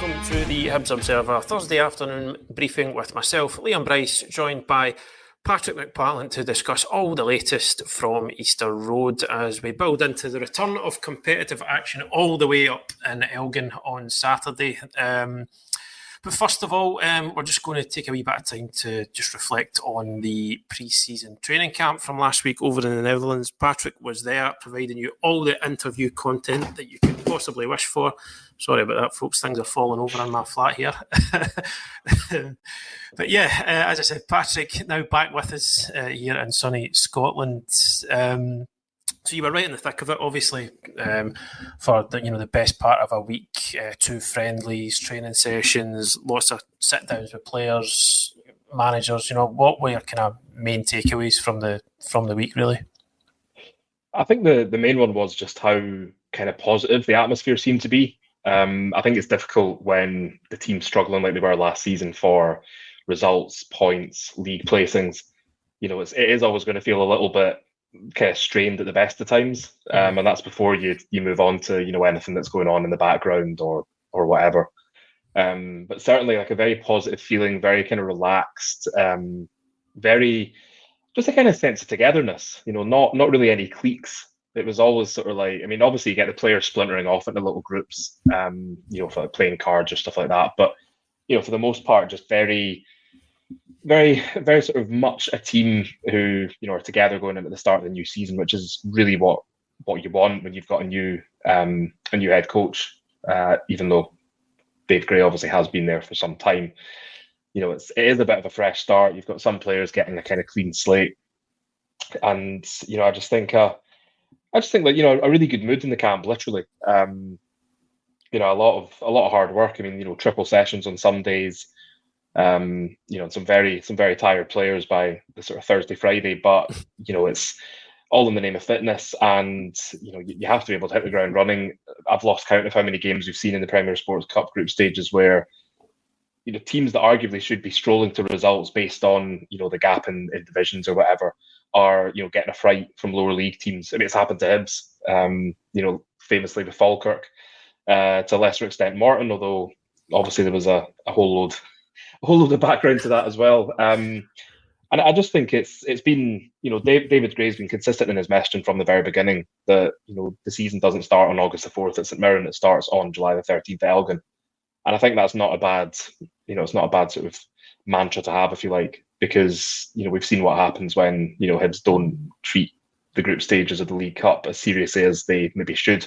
welcome to the Hibs Observer Thursday afternoon briefing with myself, Liam Bryce, joined by Patrick McParland to discuss all the latest from Easter Road as we build into the return of competitive action all the way up in Elgin on Saturday. But first of all, we're just going to take a wee bit of time to just reflect on the pre-season training camp from last week over in the Netherlands. Patrick was there providing you all the interview content that you could possibly wish for. Sorry about that, folks. Things are falling over on my flat here. But yeah, as I said, Patrick now back with us here in sunny Scotland. So you were right in the thick of it, obviously, for the best part of a week. 2 friendlies, training sessions, lots of sit-downs with players, managers. What were your kind of main takeaways from the week, really? I think the main one was just how kind of positive the atmosphere seemed to be. I think it's difficult when the team's struggling like they were last season for results, points, league placings. It is always going to feel a little bit kind of strained at the best of times, and that's before you move on to anything that's going on in the background or whatever. But certainly like a very positive feeling, very kind of relaxed, very just a kind of sense of togetherness. Not really any cliques. It was always sort of like, obviously you get the players splintering off into little groups, for like playing cards or stuff like that. But for the most part, just very, very, very sort of much a team who are together going into the start of the new season, which is really what you want when you've got a new head coach. Even though Dave Gray obviously has been there for some time, it is a bit of a fresh start. You've got some players getting a kind of clean slate, and I just think that a really good mood in the camp. Literally, a lot of hard work. Triple sessions on some days. And some very tired players by the sort of Thursday, Friday, but it's all in the name of fitness, and you have to be able to hit the ground running. I've lost count of how many games we've seen in the Premier Sports Cup group stages where teams that arguably should be strolling to results based on the gap in divisions or whatever are getting a fright from lower league teams. It's happened to Hibs, famously with Falkirk, to a lesser extent Morton, although obviously there was a whole load of background to that as well. And I just think it's been, David Gray's been consistent in his messaging from the very beginning that, the season doesn't start on August the 4th at St Mirren, it starts on July the 13th at Elgin. And I think that's not a bad, it's not a bad sort of mantra to have, if you like, because, we've seen what happens when, Hibs don't treat the group stages of the League Cup as seriously as they maybe should.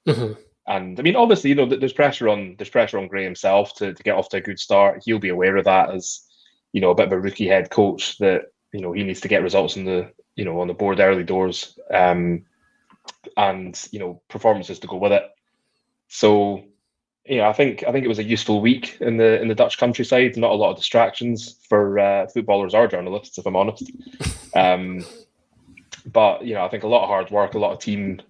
Mm-hmm. And obviously, there's pressure on Gray himself to get off to a good start. He'll be aware of that as, a bit of a rookie head coach, that, he needs to get results on the board early doors, and, performances to go with it. So, I think it was a useful week in the Dutch countryside. Not a lot of distractions for footballers or journalists, if I'm honest. But I think a lot of hard work, a lot of team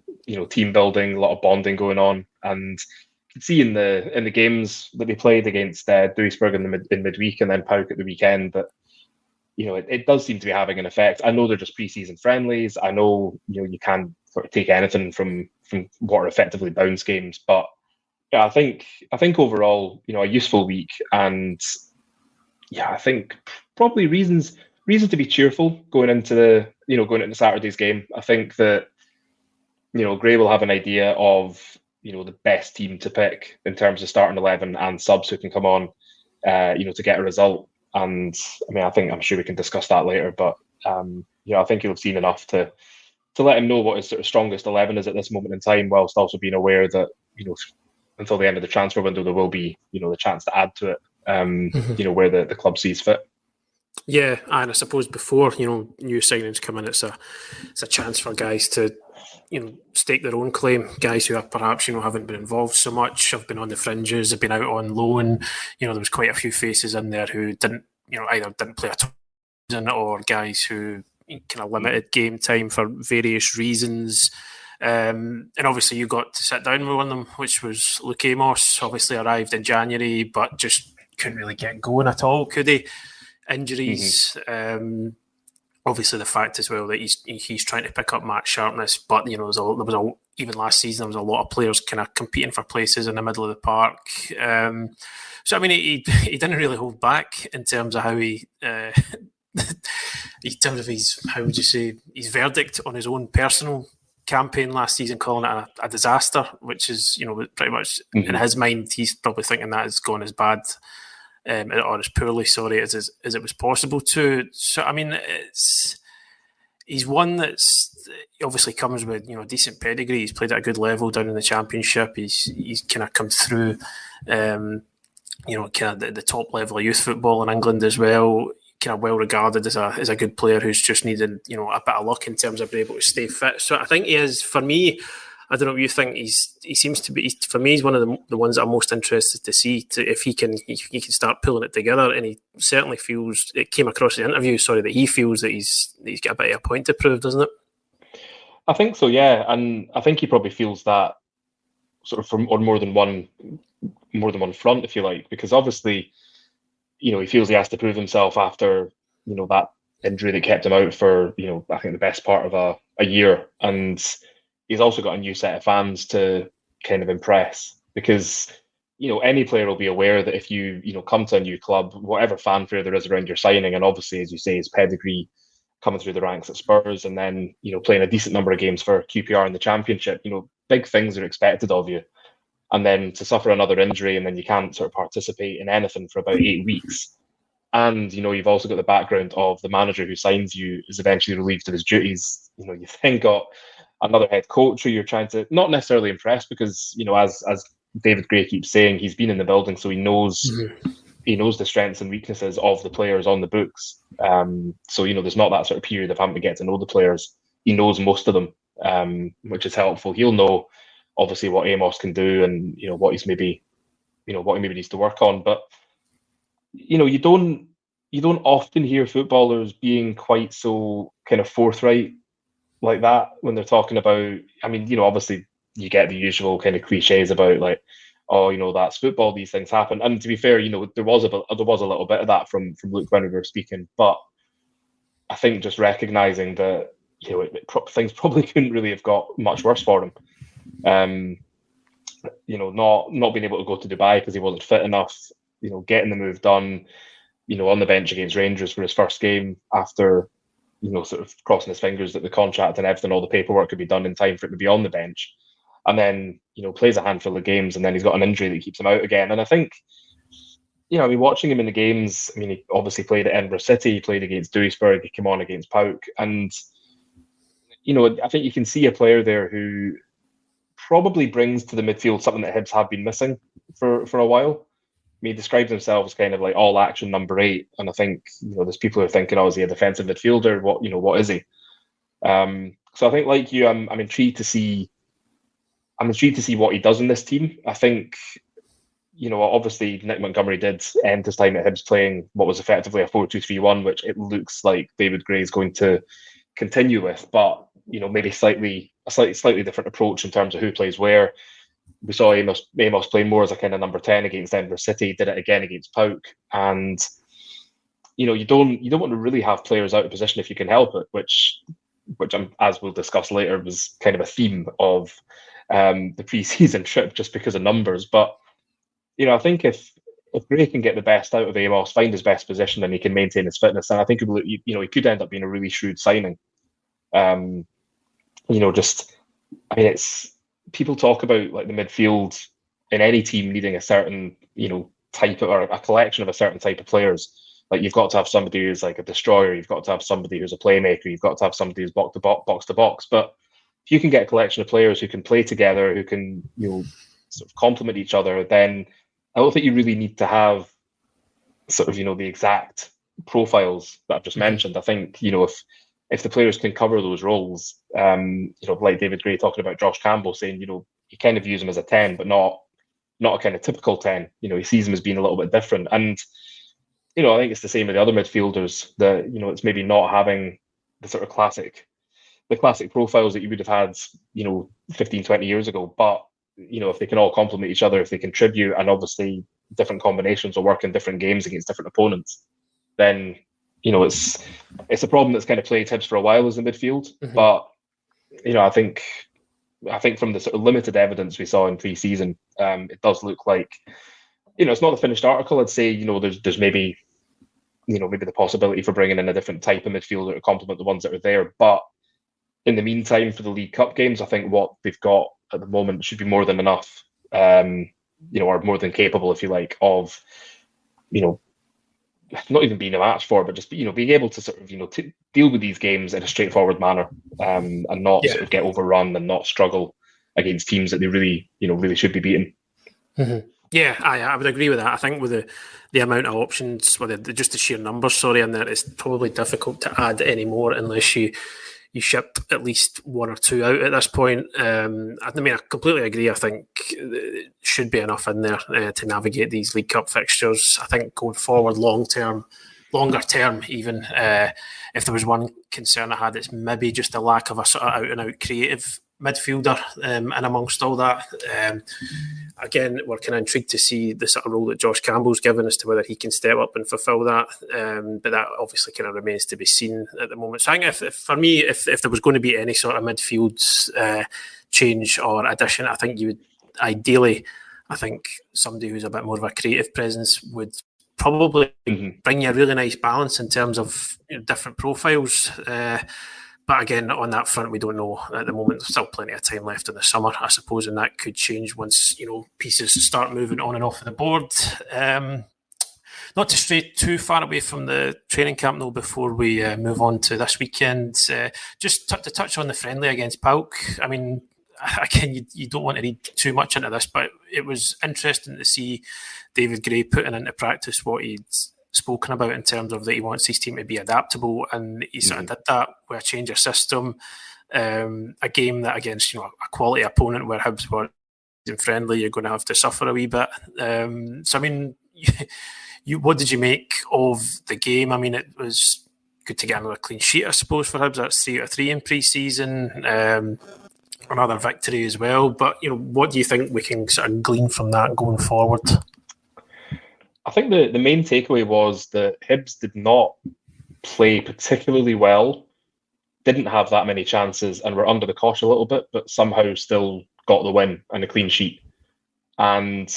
building, a lot of bonding going on, and you can see in the games that they played against Duisburg in midweek and then Pauk at the weekend that it does seem to be having an effect. I know they're just pre-season friendlies. I know you can't sort of take anything from what are effectively bounce games, but yeah, I think overall a useful week, and I think probably reasons to be cheerful going into Saturday's game. I think that Gray will have an idea of the best team to pick in terms of starting 11 and subs who can come on to get a result. And I'm sure we can discuss that later, but I think he'll have seen enough to let him know what his sort of strongest 11 is at this moment in time, whilst also being aware that until the end of the transfer window there will be the chance to add to it where the club sees fit. Yeah, and I suppose before new signings come in, it's a chance for guys to stake their own claim. Guys who have perhaps haven't been involved so much, have been on the fringes, have been out on loan. There was quite a few faces in there who didn't either didn't play at all, or guys who kind of limited game time for various reasons. And obviously you got to sit down with one of them, which was Luke Amos. Obviously arrived in January, but just couldn't really get going at all, could he? Injuries. Obviously the fact as well that he's trying to pick up match sharpness, but there was a even last season, there was a lot of players kind of competing for places in the middle of the park. So, I mean, he didn't really hold back in terms of how he, in terms of his, how would you say, his verdict on his own personal campaign last season, calling it a disaster, which is, pretty much in his mind, he's probably thinking that has gone as bad or as poorly, as it was possible to. So, I mean, he's one that's obviously comes with decent pedigree. He's played at a good level down in the Championship. He's kind of come through, kind of the top level of youth football in England as well. Kind of well regarded as a good player who's just needed a bit of luck in terms of being able to stay fit. So I think he is, for me. I don't know what you think. He seems to be, for me, he's one of the ones that I'm most interested to see if he can start pulling it together. And he certainly feels, it came across the interview, that he feels that he's got a bit of a point to prove, doesn't it? I think so, yeah. And I think he probably feels that sort of on more than one front, if you like, because obviously, he feels he has to prove himself after, that injury that kept him out for, I think the best part of a year. And he's also got a new set of fans to kind of impress because, any player will be aware that if you come to a new club, whatever fanfare there is around your signing, and obviously, as you say, his pedigree coming through the ranks at Spurs and then, playing a decent number of games for QPR in the Championship, big things are expected of you. And then to suffer another injury and then you can't sort of participate in anything for about 8 weeks. And, you've also got the background of the manager who signs you is eventually relieved of his duties. You've then got another head coach who you're trying to not necessarily impress because, as David Gray keeps saying, he's been in the building, so he knows the strengths and weaknesses of the players on the books. So, there's not that sort of period of having to get to know the players. He knows most of them, which is helpful. He'll know obviously what Amos can do and, what he's maybe, what he maybe needs to work on. But, you don't often hear footballers being quite so kind of forthright like that when they're talking about, I mean, obviously you get the usual kind of cliches about like, oh, that's football, these things happen. And to be fair, there was a little bit of that from Luke when we were speaking, but I think just recognizing that, things probably couldn't really have got much worse for him. Not being able to go to Dubai because he wasn't fit enough, getting the move done, on the bench against Rangers for his first game after, sort of crossing his fingers that the contract and everything, all the paperwork could be done in time for it to be on the bench. And then, plays a handful of games and then he's got an injury that keeps him out again. And I think, watching him in the games, he obviously played at Edinburgh City, he played against Duisburg, he came on against PAOK. And, I think you can see a player there who probably brings to the midfield something that Hibs have been missing for a while. He describes himself as kind of like all action number 8. And I think, there's people who are thinking, oh, is he a defensive midfielder? What is he? So I think like you, I'm intrigued to see what he does in this team. I think, obviously Nick Montgomery did end his time at Hibs playing what was effectively a 4-2-3-1, which it looks like David Gray is going to continue with, but, maybe a slightly different approach in terms of who plays where. We saw Amos play more as a kind of number 10 against Edinburgh City, did it again against PAOK. And, you don't want to really have players out of position if you can help it, which as we'll discuss later, was kind of a theme of the pre-season trip just because of numbers. But, I think if Gray can get the best out of Amos, find his best position, and he can maintain his fitness, and I think he could end up being a really shrewd signing. It's people talk about like the midfield in any team needing a certain, type or a collection of a certain type of players. Like you've got to have somebody who's like a destroyer, you've got to have somebody who's a playmaker, you've got to have somebody who's box to box. But if you can get a collection of players who can play together, who can, sort of complement each other, then I don't think you really need to have sort of, the exact profiles that I've just mentioned. I think, if the players can cover those roles, like David Gray talking about Josh Campbell saying, you kind of use him as a 10, but not a kind of typical 10. He sees him as being a little bit different. And, I think it's the same with the other midfielders that, it's maybe not having the sort of classic profiles that you would have had, 15, 20 years ago. But, if they can all complement each other, if they contribute, and obviously different combinations will work in different games against different opponents, then, it's a problem that's kind of plagued Hibs for a while as the midfield. Mm-hmm. But, I think I think from the sort of limited evidence we saw in pre-season, it does look like, it's not a finished article. I'd say, there's maybe, maybe the possibility for bringing in a different type of midfielder to complement the ones that are there. But in the meantime, for the League Cup games, I think what they've got at the moment should be more than enough, or more than capable, if you like, of, not even being a match for, but just being able to sort of deal with these games in a straightforward manner, and not sort of get overrun and not struggle against teams that they really really should be beating. Mm-hmm. Yeah, I would agree with that. I think with the amount of options, just the sheer numbers, in there, it's probably difficult to add any more unless you ship at least one or two out at this point. I completely agree. I think it should be enough in there to navigate these League Cup fixtures. I think going forward, longer term even, if there was one concern I had, it's maybe just a lack of a sort of out-and-out creative midfielder, and amongst all that, again, we're kind of intrigued to see the sort of role that Josh Campbell's given as to whether he can step up and fulfil that, but that obviously kind of remains to be seen at the moment. So I think for me, if there was going to be any sort of midfield change or addition, I think you would ideally, I think somebody who's a bit more of a creative presence would probably bring you a really nice balance in terms of different profiles. But again, on that front, we don't know at the moment. There's still plenty of time left in the summer, I suppose, and that could change once pieces start moving on and off of the board. Not to stray too far away from the training camp, though, before we move on to this weekend, just to touch on the friendly against PAOK. I mean, again, you don't want to read too much into this, but it was interesting to see David Gray putting into practice what he'd spoken about in terms of that he wants his team to be adaptable, and he sort of did that with a change of system. A game that against a quality opponent where Hibs were friendly, you're going to have to suffer a wee bit. So I mean, what did you make of the game? I mean, it was good to get another clean sheet, I suppose, for Hibs. That's 3 out of 3 in pre-season. Another victory as well. But what do you think we can sort of glean from that going forward? I think the main takeaway was that Hibs did not play particularly well, didn't have that many chances, and were under the cosh a little bit, but somehow still got the win and a clean sheet. And,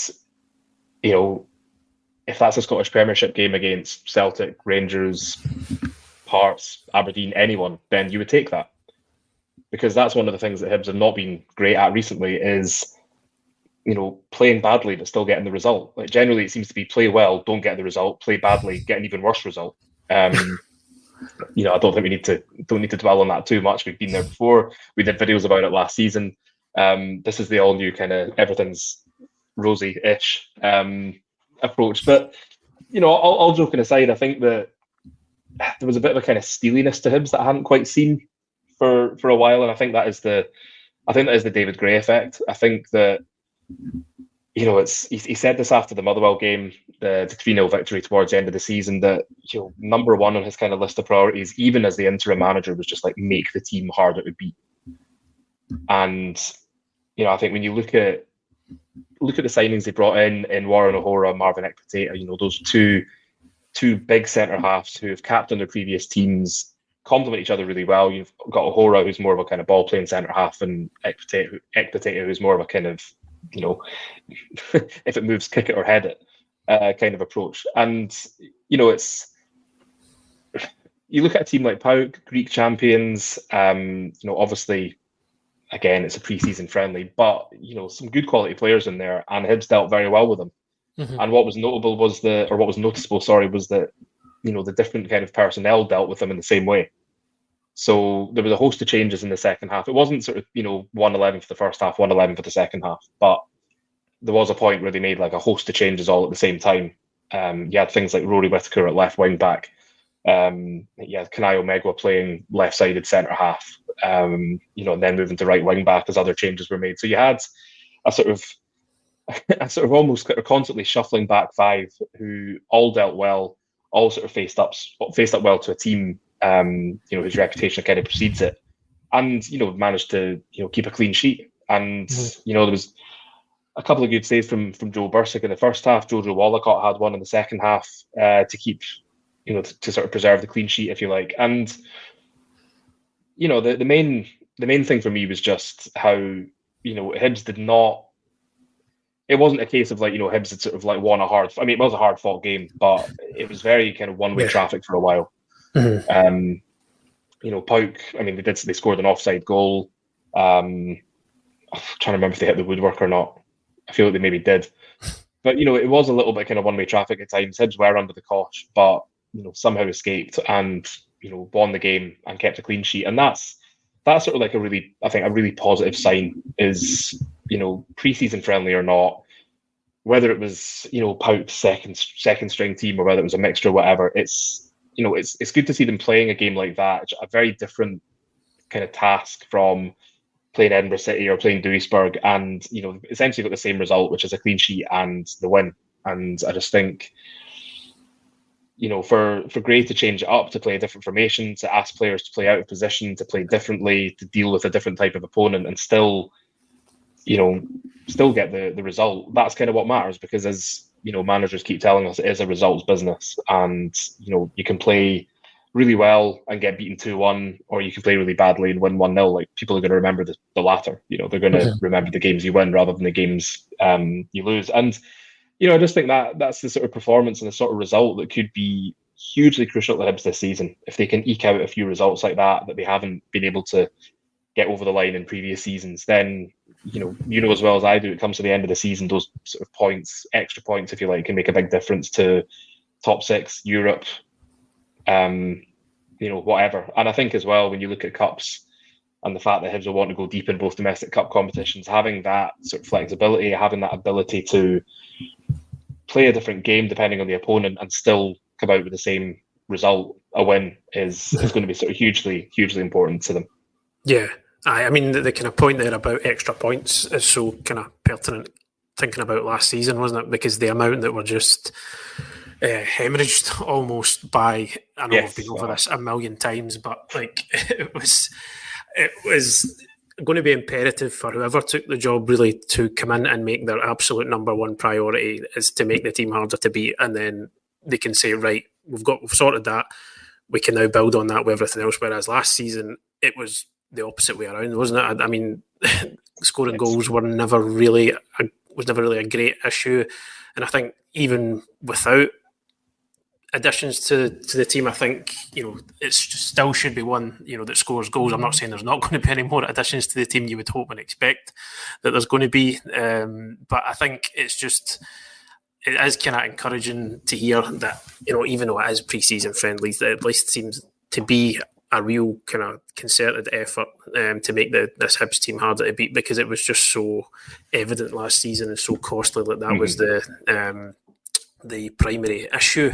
if that's a Scottish Premiership game against Celtic, Rangers, Hearts, Aberdeen, anyone, then you would take that. Because that's one of the things that Hibs have not been great at recently is playing badly but still getting the result. Like generally, it seems to be play well, don't get the result. Play badly, get an even worse result. I don't think we need to dwell on that too much. We've been there before. We did videos about it last season. This is the all new kind of everything's rosy-ish approach. But all joking aside, I think that there was a bit of a kind of steeliness to Hibs that I hadn't quite seen for a while, and I think that is the David Gray effect. I think that he said this after the Motherwell game, the 3-0 victory towards the end of the season, that number one on his kind of list of priorities, even as the interim manager, was just like make the team harder to beat. And I think when you look at the signings they brought in Warren O'Hora, Marvin Ekpiteta, those two big centre halves who have captained their previous teams, complement each other really well. You've got O'Hora, who's more of a kind of ball playing centre half, and Ekpiteta, who's more of a kind of if it moves, kick it or head it kind of approach. And it's, you look at a team like PAOK, Greek champions. Obviously, again, it's a pre-season friendly, but some good quality players in there, and Hibs dealt very well with them. And what was noticeable was that the different kind of personnel dealt with them in the same way. So there was a host of changes in the second half. It wasn't sort of 1-11 for the first half, 1-11 for the second half, but there was a point where they made like a host of changes all at the same time. You had things like Rory Whittaker at left wing back. You had Kanayo Megwa playing left-sided centre half. And then moving to right wing back as other changes were made. So you had a sort of almost constantly shuffling back five who all dealt well, all sort of faced up well to a team whose reputation kind of precedes it, and managed to keep a clean sheet. And there was a couple of good saves from Joe Bursick in the first half. Jojo Wallacott had one in the second half to keep to sort of preserve the clean sheet, if you like. And the the main thing for me was just how, Hibs did not. It wasn't a case of like, Hibs had sort of like won a hard. I mean, it was a hard fought game, but it was very kind of one way traffic for a while. Pauk. I mean, they scored an offside goal. I'm trying to remember if they hit the woodwork or not. I feel like they maybe did, but it was a little bit kind of one way traffic at times. Hibs were under the cosh, but somehow escaped and won the game and kept a clean sheet, and that's sort of like a really positive sign. Is pre-season friendly or not, whether it was Pauk's second string team or whether it was a mixture or whatever, it's good to see them playing a game like that, a very different kind of task from playing Edinburgh City or playing Duisburg, and essentially got the same result, which is a clean sheet and the win. And I just think for Gray to change it up, to play a different formation, to ask players to play out of position, to play differently, to deal with a different type of opponent, and still get the result. That's kind of what matters, because as managers keep telling us, it is a results business, and you can play really well and get beaten 2-1, or you can play really badly and win 1-0. Like, people are going to remember the latter. They're going to remember the games you win rather than the games you lose. And I just think that's the sort of performance and the sort of result that could be hugely crucial at Hibs this season. If they can eke out a few results like that they haven't been able to get over the line in previous seasons, then as well as I do, it comes to the end of the season, those sort of points, extra points if you like, can make a big difference to top six, Europe, whatever. And I think as well, when you look at cups and the fact that Hibs will want to go deep in both domestic cup competitions, having that sort of flexibility, having that ability to play a different game depending on the opponent and still come out with the same result, a win, is going to be sort of hugely, hugely important to them. Yeah, I mean, the kind of point there about extra points is so kind of pertinent thinking about last season, wasn't it? Because the amount that were just hemorrhaged almost by, I know we've been over this a million times, but like it was going to be imperative for whoever took the job really to come in and make their absolute number one priority is to make the team harder to beat, and then they can say, right, we've sorted that, we can now build on that with everything else. Whereas last season it was the opposite way around, wasn't it? I mean, scoring goals were never really a great issue, and I think even without additions to the team, I think it still should be one that scores goals. I'm not saying there's not going to be any more additions to the team. You would hope and expect that there's going to be, but I think it is kind of encouraging to hear that even though it is pre-season friendlies, that at least seems to be a real kind of concerted effort to make this Hibs team harder to beat, because it was just so evident last season and so costly that was the primary issue.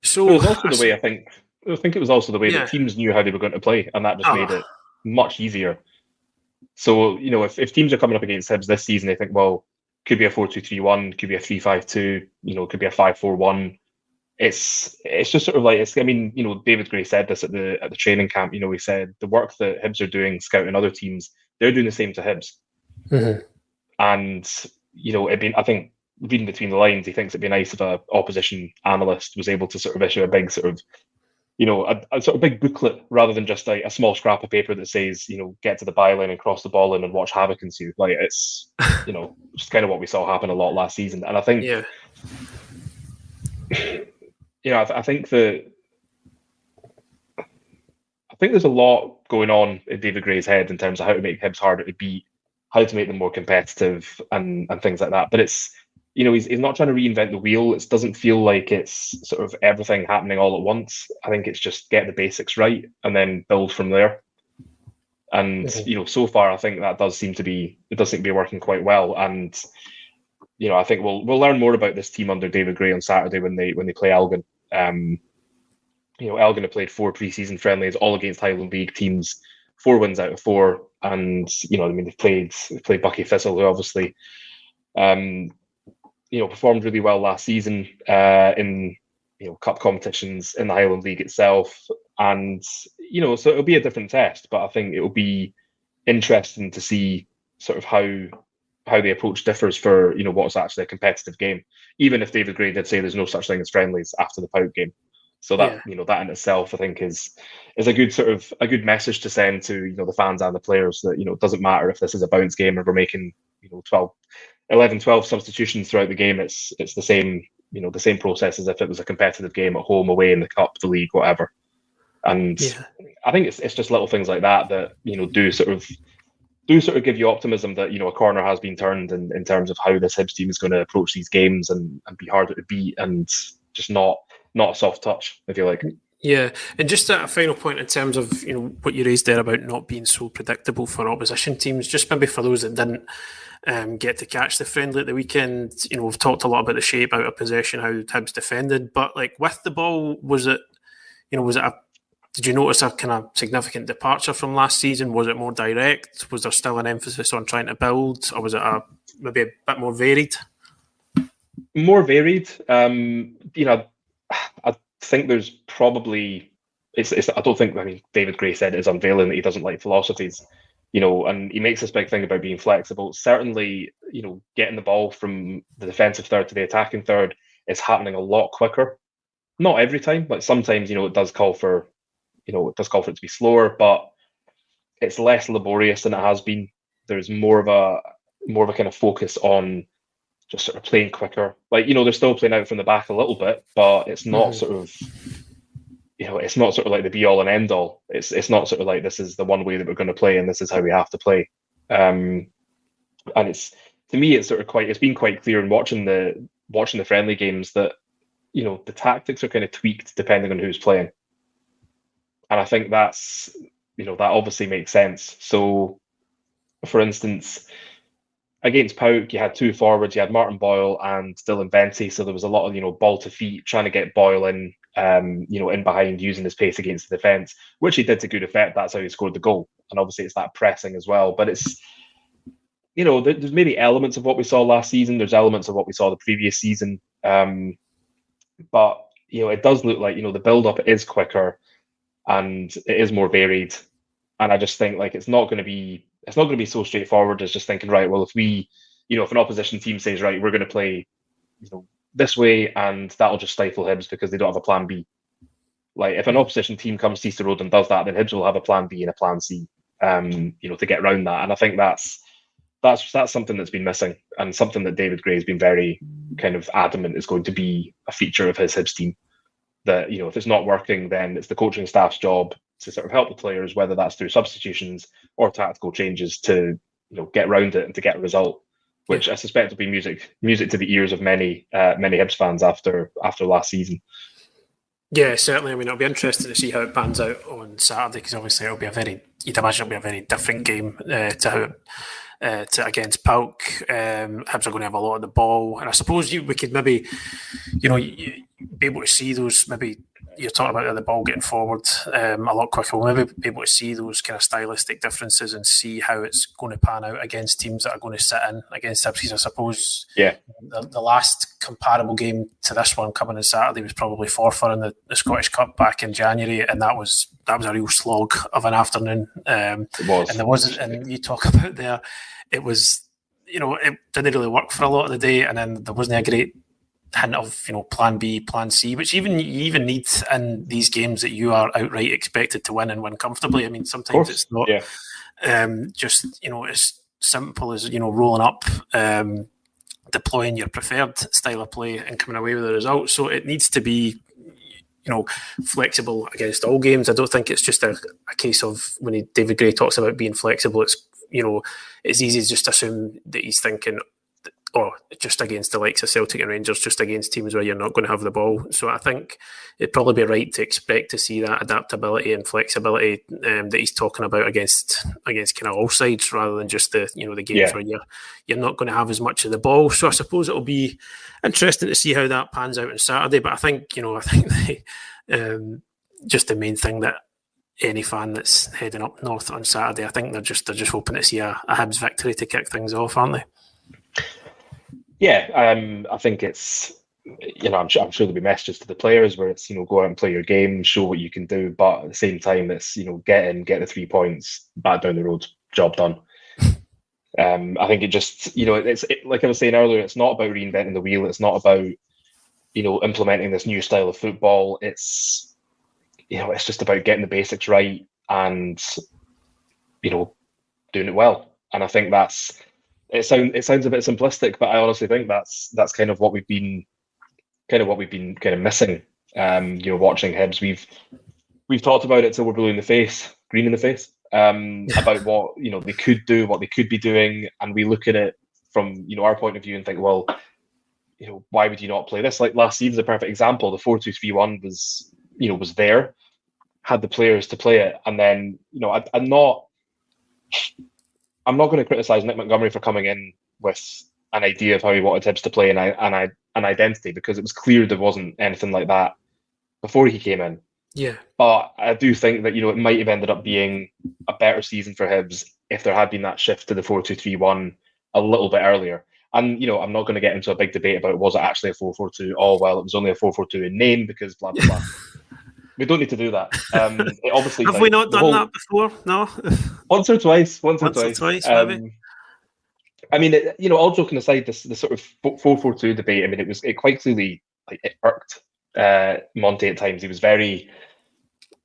So it was also the way I think it was also the way that teams knew how they were going to play, and that just made it much easier. So if teams are coming up against Hibs this season, they think, well, could be a 4-2-3-1, could be a 3-5-2, could be a 5-4-1. It's just sort of like, I mean, David Gray said this at the training camp. He said the work that Hibs are doing scouting other teams, they're doing the same to Hibs. And I think, reading between the lines, he thinks it'd be nice if a opposition analyst was able to sort of issue a big sort of, a sort of big booklet rather than just a small scrap of paper that says, get to the byline and cross the ball in and watch havoc ensue. Like, it's, just kind of what we saw happen a lot last season. And I think, I think there's a lot going on in David Gray's head in terms of how to make Hibs harder to beat, how to make them more competitive and things like that. But it's, he's not trying to reinvent the wheel. It doesn't feel like it's sort of everything happening all at once. I think it's just get the basics right and then build from there. And so far, I think that does seem to be working quite well. And I think we'll learn more about this team under David Gray on Saturday when they play Elgin. Elgin have played 4 pre-season friendlies, all against Highland League teams, 4 wins out of 4, and they've played Bucky Thistle, who obviously performed really well last season in cup competitions in the Highland League itself, and so it'll be a different test, but I think it will be interesting to see sort of how the approach differs for what's actually a competitive game, even if David Gray did say there's no such thing as friendlies after the Pauk game. So that that in itself, I think, is a good message to send to the fans and the players that it doesn't matter if this is a bounce game or we're making 12 substitutions throughout the game. It's the same the same process as if it was a competitive game at home, away, in the cup, the league, whatever. And I think it's just little things like that do sort of give you optimism that a corner has been turned in terms of how this Hibs team is going to approach these games and be harder to beat and just not a soft touch, if you like. Yeah, and just a final point in terms of what you raised there about not being so predictable for opposition teams. Just maybe for those that didn't get to catch the friendly at the weekend, we've talked a lot about the shape, out of possession, how Hibs defended, but like with the ball, did you notice a kind of significant departure from last season? Was it more direct? Was there still an emphasis on trying to build, or was it maybe a bit more varied? More varied. I think there's probably I don't think, David Gray said it's unveiling that he doesn't like philosophies, and he makes this big thing about being flexible. Certainly, getting the ball from the defensive third to the attacking third is happening a lot quicker. Not every time, like sometimes, it does call for it to be slower, but it's less laborious than it has been. There's more of a kind of focus on just sort of playing quicker. Like, they're still playing out from the back a little bit, but it's not sort of, it's not sort of like the be all and end all. It's not sort of like this is the one way that we're going to play and this is how we have to play. And to me, it's been quite clear in watching the friendly games that, the tactics are kind of tweaked depending on who's playing. And I think that's, that obviously makes sense. So, for instance, against PAOK, you had two forwards. You had Martin Boyle and Dylan Venti. So there was a lot of, ball to feet, trying to get Boyle in, in behind, using his pace against the defence, which he did to good effect. That's how he scored the goal. And obviously it's that pressing as well. But it's, there's maybe elements of what we saw last season. There's elements of what we saw the previous season. But, it does look like, the build-up is quicker and it is more varied. And I just think like it's not going to be so straightforward as just thinking, right, well, if we, if an opposition team says, right, we're going to play, this way, and that'll just stifle Hibs because they don't have a plan B. Like if an opposition team comes to Easter Road and does that, then Hibs will have a plan B and a plan C, to get around that. And I think that's something that's been missing and something that David Gray has been very kind of adamant is going to be a feature of his Hibs team. That, if it's not working, then it's the coaching staff's job to sort of help the players, whether that's through substitutions or tactical changes to, get around it and to get a result, which I suspect will be music to the ears of many Hibs fans after last season. Yeah, certainly. I mean, it'll be interesting to see how it pans out on Saturday because obviously you'd imagine it'll be a very different game to against PAOK. Hibs are going to have a lot of the ball, and I suppose we could maybe, be able to see those. Maybe you're talking about the ball getting forward a lot quicker. We'll maybe be able to see those kind of stylistic differences and see how it's going to pan out against teams that are going to sit in against Hibs. Because I suppose the last comparable game to this one coming on Saturday was probably Forfar in the Scottish Cup back in January, and that was a real slog of an afternoon. It was, and there wasn't. And you talk about there, it was, it didn't really work for a lot of the day, and then there wasn't a great hint of plan B, plan C, which you even need in these games that you are outright expected to win and win comfortably. I mean, sometimes it's not just as simple as rolling up, deploying your preferred style of play and coming away with the result. So it needs to be flexible against all games. I don't think it's just a case of when David Gray talks about being flexible, it's it's easy to just assume that he's thinking, just against the likes of Celtic and Rangers, just against teams where you're not going to have the ball. So I think it'd probably be right to expect to see that adaptability and flexibility that he's talking about against kind of all sides, rather than just the games where you're not going to have as much of the ball. So I suppose it'll be interesting to see how that pans out on Saturday. But I think just the main thing that any fan that's heading up north on Saturday, I think they're just hoping to see a Hibs victory to kick things off, aren't they? Yeah, I think it's, I'm sure there'll be messages to the players where it's, go out and play your game, show what you can do, but at the same time, it's, get in, get the 3 points, back down the road, job done. I think it just, it's like I was saying earlier, it's not about reinventing the wheel. It's not about, implementing this new style of football. It's it's just about getting the basics right and doing it well. And I think it sounds a bit simplistic, but I honestly think that's kind of what we've been missing. Watching Hibs, we've talked about it till we're blue in the face, green in the face, about what they could do, what they could be doing, and we look at it from our point of view and think, well, why would you not play this? Like last season's a perfect example. The 4-2-3-1 was there, had the players to play it, and then I'm not going to criticize Nick Montgomery for coming in with an idea of how he wanted Hibs to play and an identity, because it was clear there wasn't anything like that before he came in. Yeah. But I do think that it might have ended up being a better season for Hibs if there had been that shift to the 4-2-3-1 a little bit earlier. And I'm not going to get into a big debate about was it actually a 4-4-2? Oh well, it was only a 4-4-2 in name because blah blah blah. We don't need to do that. It obviously have we not done that before? No. Once or twice. Once or twice, maybe. I mean, all joking aside, the sort of 4-4-2 debate. I mean, it quite clearly it irked Monty at times. He was very,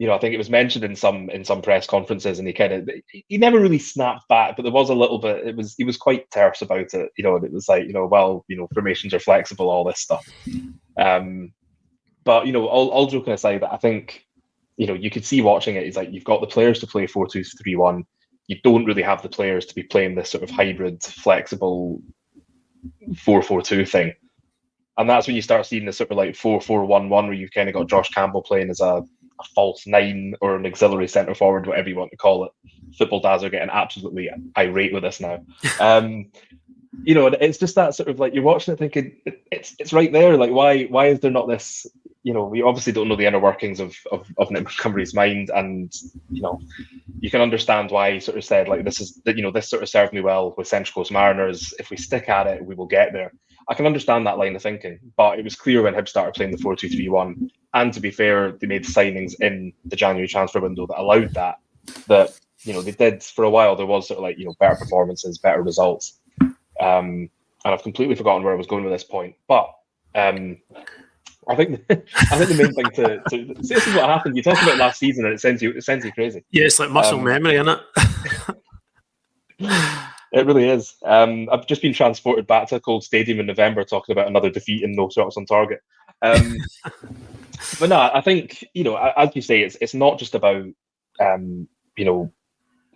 I think it was mentioned in some press conferences, and he never really snapped back, but there was a little bit. He was quite terse about it. And it was like, formations are flexible, all this stuff. But all joking aside, I think you could see watching it. It's like you've got the players to play 4-2-3-1. You don't really have the players to be playing this sort of hybrid, flexible 4-4-2 thing. And that's when you start seeing this sort of like 4-4-1-1, where you've kind of got Josh Campbell playing as a false nine or an auxiliary centre forward, whatever you want to call it. Football dads are getting absolutely irate with this now. It's just that sort of like you're watching it thinking it's right there. Like why is there not this? We obviously don't know the inner workings of Nick Montgomery's mind, and you can understand why he sort of said like this sort of served me well with Central Coast Mariners. If we stick at it, we will get there. I can understand that line of thinking, but it was clear when Hibs started playing the 4-2-3-1, and to be fair, they made signings in the January transfer window that allowed that they did for a while. There was sort of like better performances, better results. And I've completely forgotten where I was going with this point, but I think the main thing to see, this is what happened. You talk about last season and it sends you crazy. Yeah, it's like muscle memory, isn't it? It really is. I've just been transported back to a cold stadium in November talking about another defeat and no shots on target. But no, I think as you say, it's not just about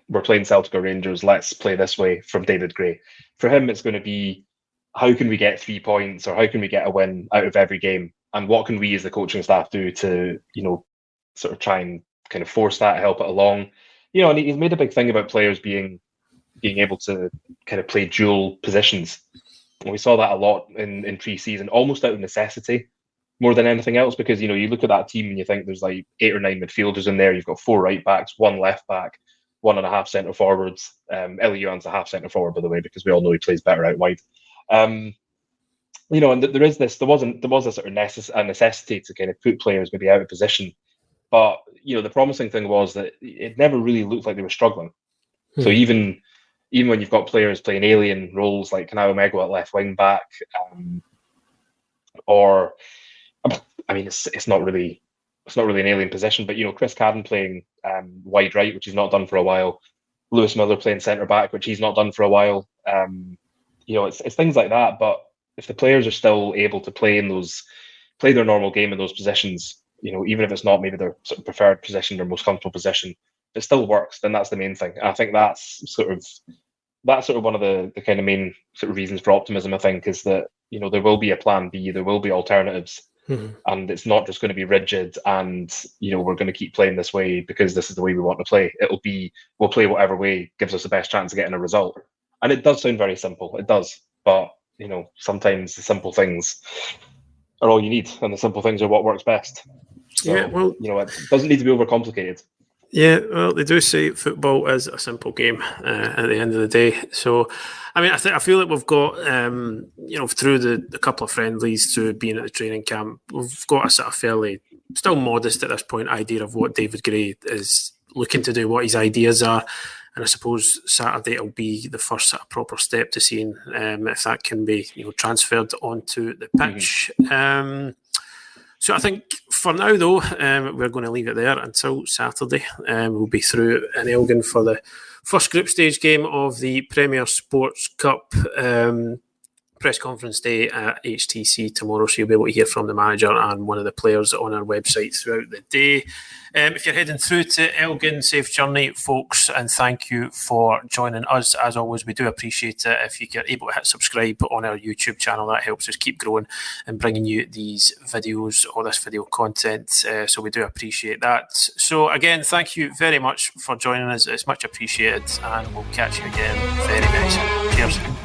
we're playing Celtic or Rangers, let's play this way from David Gray. For him, it's going to be how can we get 3 points or how can we get a win out of every game? And what can we as the coaching staff do to, sort of try and kind of force that, help it along? And he's made a big thing about players being able to kind of play dual positions. And we saw that a lot in pre-season, almost out of necessity more than anything else, because, you look at that team and you think there's like 8 or 9 midfielders in there. You've got 4 right backs, 1 left back, 1.5 centre forwards. Ellie Yuan's a half centre forward, by the way, because we all know he plays better out wide. And there was a sort of necessity to kind of put players maybe out of position. But, the promising thing was that it never really looked like they were struggling. So even when you've got players playing alien roles like Kanao Megwa at left wing back, or, I mean, it's not really an alien position, but, Chris Cadden playing wide right, which he's not done for a while. Lewis Miller playing centre back, which he's not done for a while. It's things like that. But if the players are still able to play their normal game in those positions, even if it's not maybe their sort of preferred position, their most comfortable position, if it still works, then that's the main thing. And I think that's sort of one of the kind of main sort of reasons for optimism, I think, is that, there will be a plan B, there will be alternatives. Mm-hmm. And it's not just going to be rigid and, we're going to keep playing this way because this is the way we want to play. It'll be, we'll play whatever way gives us the best chance of getting a result. And it does sound very simple. It does. But, sometimes the simple things are all you need, and the simple things are what works best. So, yeah, well, it doesn't need to be overcomplicated. Yeah, well, they do say football is a simple game at the end of the day. So, I mean, I feel like we've got, through the couple of friendlies, through being at the training camp, we've got a sort of fairly, still modest at this point, idea of what David Gray is looking to do, what his ideas are. And I suppose Saturday will be the first sort of proper step to seeing if that can be transferred onto the pitch. So I think for now, though, we're going to leave it there until Saturday. We'll be through in Elgin for the first group stage game of the Premier Sports Cup. Press conference day at HTC tomorrow, so you'll be able to hear from the manager and one of the players on our website throughout the day. If you're heading through to Elgin, safe journey, folks, and thank you for joining us. As always, we do appreciate it if you're able to hit subscribe on our YouTube channel. That helps us keep growing and bringing you these videos or this video content, so we do appreciate that. So again, thank you very much for joining us. It's much appreciated, and we'll catch you again very soon. Cheers.